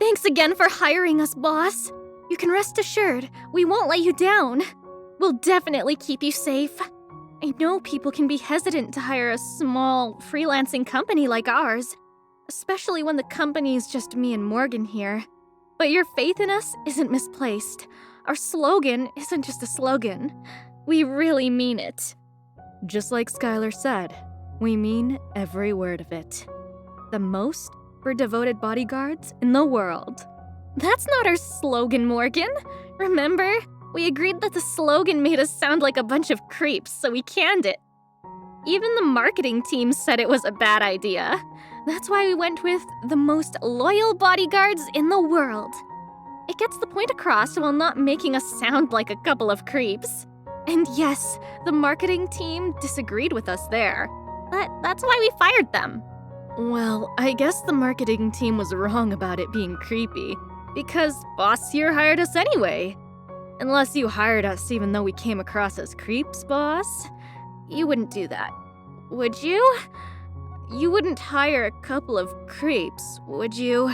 Thanks again for hiring us, boss. You can rest assured, we won't let you down. We'll definitely keep you safe. I know people can be hesitant to hire a small, freelancing company like ours, especially when the company's just me and Morgan here. But your faith in us isn't misplaced. Our slogan isn't just a slogan. We really mean it. Just like Skylar said, we mean every word of it. The most for devoted bodyguards in the world. That's not our slogan, Morgan. Remember? We agreed that the slogan made us sound like a bunch of creeps, so we canned it. Even the marketing team said it was a bad idea. That's why we went with the most loyal bodyguards in the world. It gets the point across while not making us sound like a couple of creeps. And yes, the marketing team disagreed with us there. But that's why we fired them. Well, I guess the marketing team was wrong about it being creepy, because boss here hired us anyway. Unless you hired us even though we came across as creeps, boss. You wouldn't do that, would you? You wouldn't hire a couple of creeps, would you?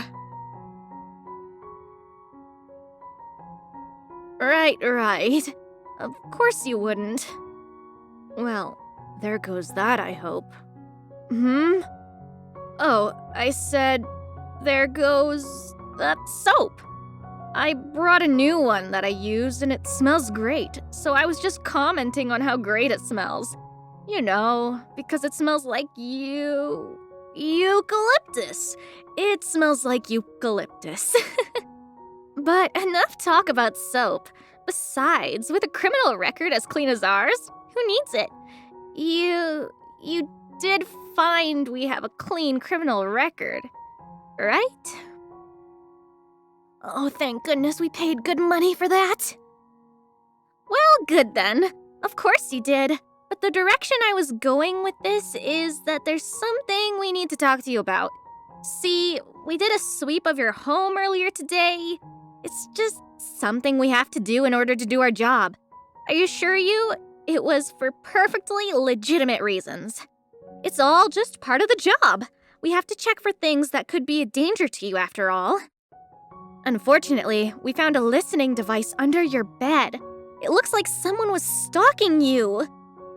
Right. Of course you wouldn't. Well, there goes that, I hope. Oh, I said, there goes that soap. I brought a new one that I used and it smells great, so I was just commenting on how great it smells. You know, because it smells like eucalyptus. It smells like eucalyptus. But enough talk about soap. Besides, with a criminal record as clean as ours, who needs it? You did find we have a clean criminal record, right? Oh, thank goodness we paid good money for that. Well, good then. Of course you did. But the direction I was going with this is that there's something we need to talk to you about. See, we did a sweep of your home earlier today. It's just something we have to do in order to do our job. I assure you, it was for perfectly legitimate reasons. It's all just part of the job. We have to check for things that could be a danger to you after all. Unfortunately, we found a listening device under your bed. It looks like someone was stalking you.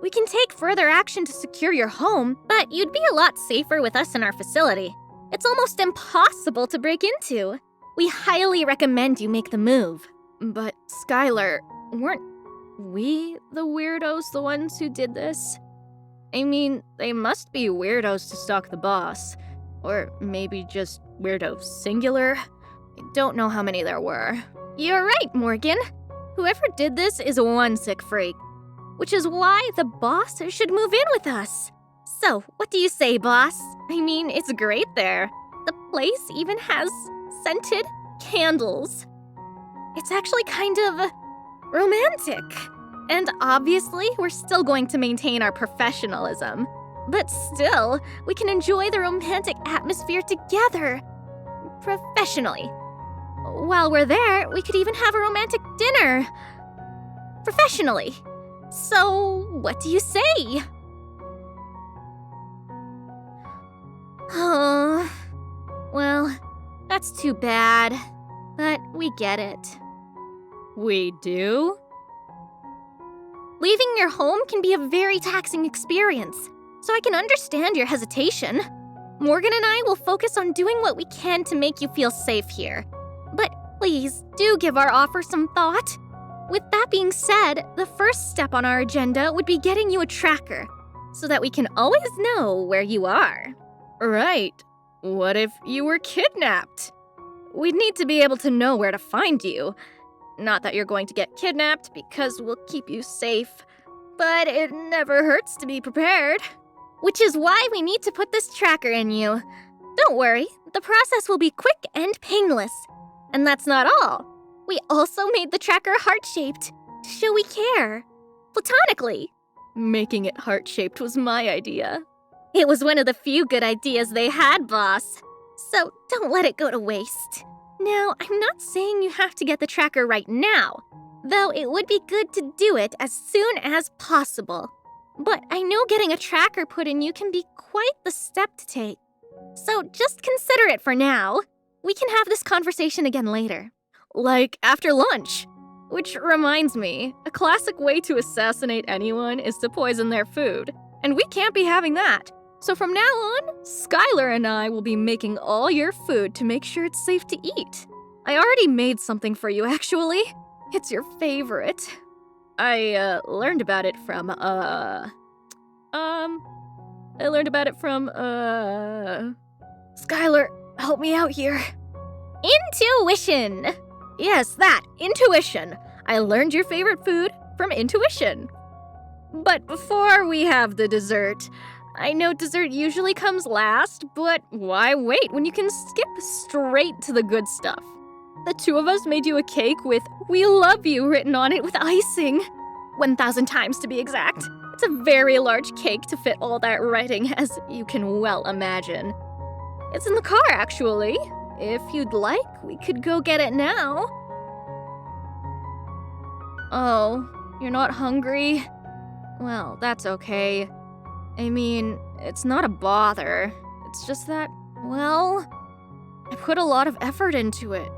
We can take further action to secure your home, but you'd be a lot safer with us in our facility. It's almost impossible to break into. We highly recommend you make the move. But, Skylar, weren't we the weirdos the ones who did this? I mean, they must be weirdos to stalk the boss. Or maybe just weirdo singular? I don't know how many there were. You're right, Morgan. Whoever did this is one sick freak. Which is why the boss should move in with us. So, what do you say, boss? I mean, it's great there. The place even has scented candles. It's actually kind of romantic. And obviously, we're still going to maintain our professionalism. But still, we can enjoy the romantic atmosphere together. Professionally. While we're there, we could even have a romantic dinner. Professionally. So, what do you say? Oh, well, that's too bad. But we get it. We do? Leaving your home can be a very taxing experience, so I can understand your hesitation. Morgan and I will focus on doing what we can to make you feel safe here. But please, do give our offer some thought. With that being said, the first step on our agenda would be getting you a tracker, so that we can always know where you are. Right. What if you were kidnapped? We'd need to be able to know where to find you. Not that you're going to get kidnapped, because we'll keep you safe. But it never hurts to be prepared. Which is why we need to put this tracker in you. Don't worry, the process will be quick and painless. And that's not all. We also made the tracker heart-shaped to show we care. Platonically. Making it heart-shaped was my idea. It was one of the few good ideas they had, boss. So don't let it go to waste. Now, I'm not saying you have to get the tracker right now, though it would be good to do it as soon as possible. But I know getting a tracker put in you can be quite the step to take. So just consider it for now. We can have this conversation again later. Like after lunch. Which reminds me, a classic way to assassinate anyone is to poison their food. And we can't be having that. So from now on, Skylar and I will be making all your food to make sure it's safe to eat. I already made something for you, actually. It's your favorite. I learned about it from, Skylar, help me out here. Intuition! Yes, that, intuition. I learned your favorite food from intuition. But before we have the dessert, I know dessert usually comes last, but why wait when you can skip straight to the good stuff? The two of us made you a cake with "We love you" written on it with icing. 1,000 times to be exact. It's a very large cake to fit all that writing, as you can well imagine. It's in the car, actually. If you'd like, we could go get it now. Oh, you're not hungry? Well, that's okay. I mean, it's not a bother. It's just that, well, I put a lot of effort into it.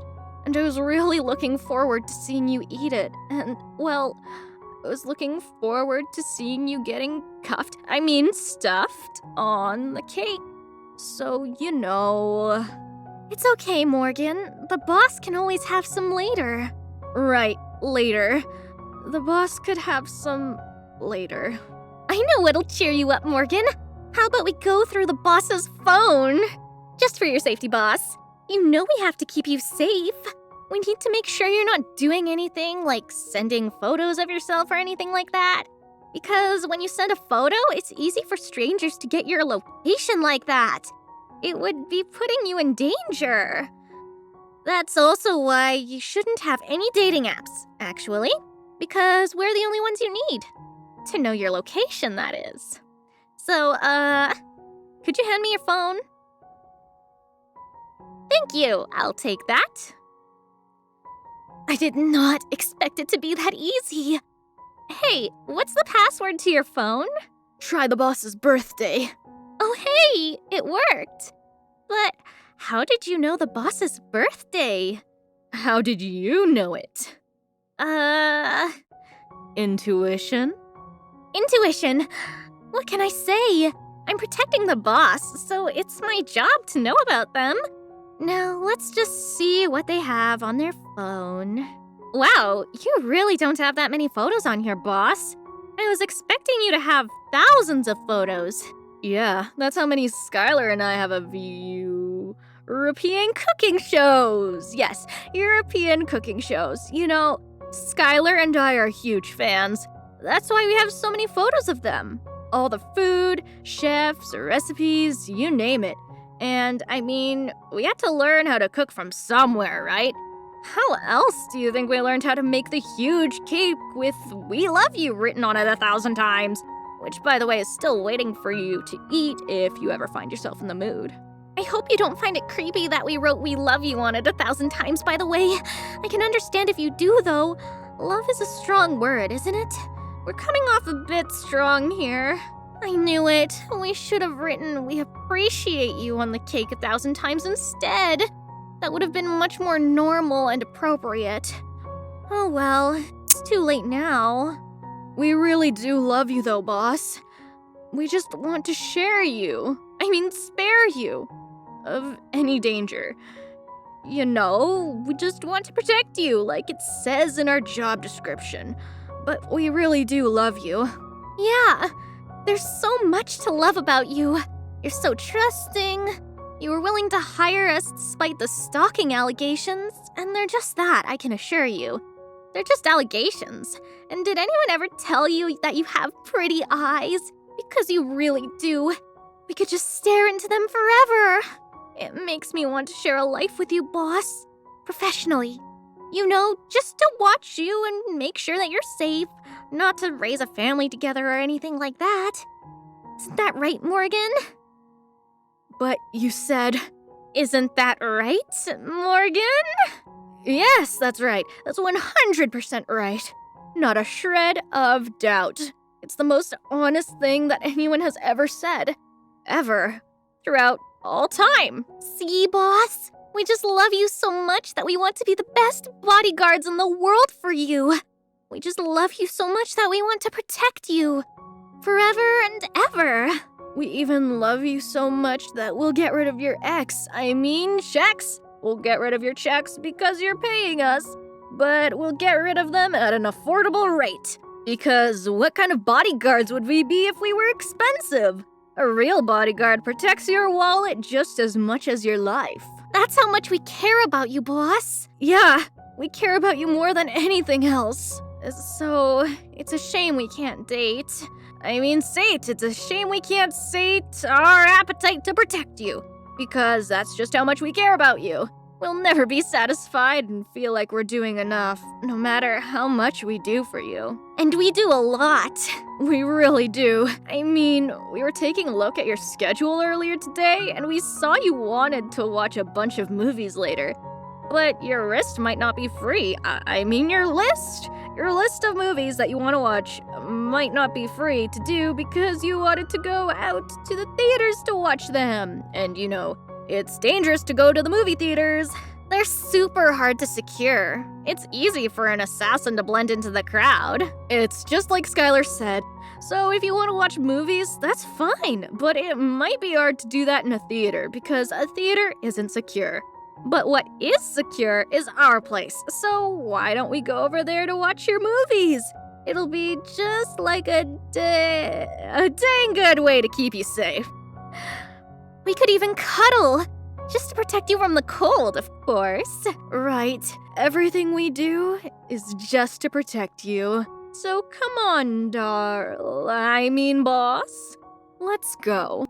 And I was really looking forward to seeing you eat it. And, well, I was looking forward to seeing you getting stuffed on the cake. So, you know. It's okay, Morgan. The boss can always have some later. Right, later. The boss could have some later. I know what'll cheer you up, Morgan. How about we go through the boss's phone? Just for your safety, boss. You know we have to keep you safe. We need to make sure you're not doing anything like sending photos of yourself or anything like that. Because when you send a photo, it's easy for strangers to get your location like that. It would be putting you in danger. That's also why you shouldn't have any dating apps, actually. Because we're the only ones you need. To know your location, that is. So, could you hand me your phone? Thank you, I'll take that. I did not expect it to be that easy. Hey, what's the password to your phone? Try the boss's birthday. Oh, hey, it worked. But how did you know the boss's birthday? How did you know it? Intuition? Intuition. What can I say? I'm protecting the boss, so it's my job to know about them. Now, let's just see what they have on their phone. Wow, you really don't have that many photos on here, boss. I was expecting you to have thousands of photos. Yeah, that's how many Skylar and I have of you. European cooking shows. Yes, European cooking shows. You know, Skylar and I are huge fans. That's why we have so many photos of them. All the food, chefs, recipes, you name it. And, I mean, we had to learn how to cook from somewhere, right? How else do you think we learned how to make the huge cake with "We love you" written on it 1,000 times? Which, by the way, is still waiting for you to eat if you ever find yourself in the mood. I hope you don't find it creepy that we wrote "We love you" on it 1,000 times, by the way. I can understand if you do, though. Love is a strong word, isn't it? We're coming off a bit strong here. I knew it. We should have written "We appreciate you" on the cake 1,000 times instead. That would have been much more normal and appropriate. Oh well, it's too late now. We really do love you though, boss. We just want to spare you of any danger. You know, we just want to protect you like it says in our job description. But we really do love you. Yeah, there's so much to love about you. You're so trusting. You were willing to hire us despite the stalking allegations, and they're just that, I can assure you. They're just allegations. And did anyone ever tell you that you have pretty eyes? Because you really do. We could just stare into them forever. It makes me want to share a life with you, boss. Professionally. You know, just to watch you and make sure that you're safe, not to raise a family together or anything like that. Isn't that right, Morgan? But you said... Isn't that right, Morgan? Yes, that's right. That's 100% right. Not a shred of doubt. It's the most honest thing that anyone has ever said. Ever. Throughout all time. See, boss? We just love you so much that we want to be the best bodyguards in the world for you. We just love you so much that we want to protect you. Forever and ever. We even love you so much that we'll get rid of your checks. We'll get rid of your checks because you're paying us. But we'll get rid of them at an affordable rate. Because what kind of bodyguards would we be if we were expensive? A real bodyguard protects your wallet just as much as your life. That's how much we care about you, boss. Yeah, we care about you more than anything else. So, it's a shame we can't date. It's a shame we can't sate our appetite to protect you. Because that's just how much we care about you. We'll never be satisfied and feel like we're doing enough, no matter how much we do for you. And we do a lot. We really do. We were taking a look at your schedule earlier today, and we saw you wanted to watch a bunch of movies later. But your wrist might not be free. Your list of movies that you want to watch might not be free to do because you wanted to go out to the theaters to watch them. And it's dangerous to go to the movie theaters. They're super hard to secure. It's easy for an assassin to blend into the crowd. It's just like Skylar said. So if you want to watch movies, that's fine. But it might be hard to do that in a theater because a theater isn't secure. But what is secure is our place. So why don't we go over there to watch your movies? It'll be just like a dang good way to keep you safe. We could even cuddle, just to protect you from the cold, of course. Right. Everything we do is just to protect you. So come on, boss. Let's go.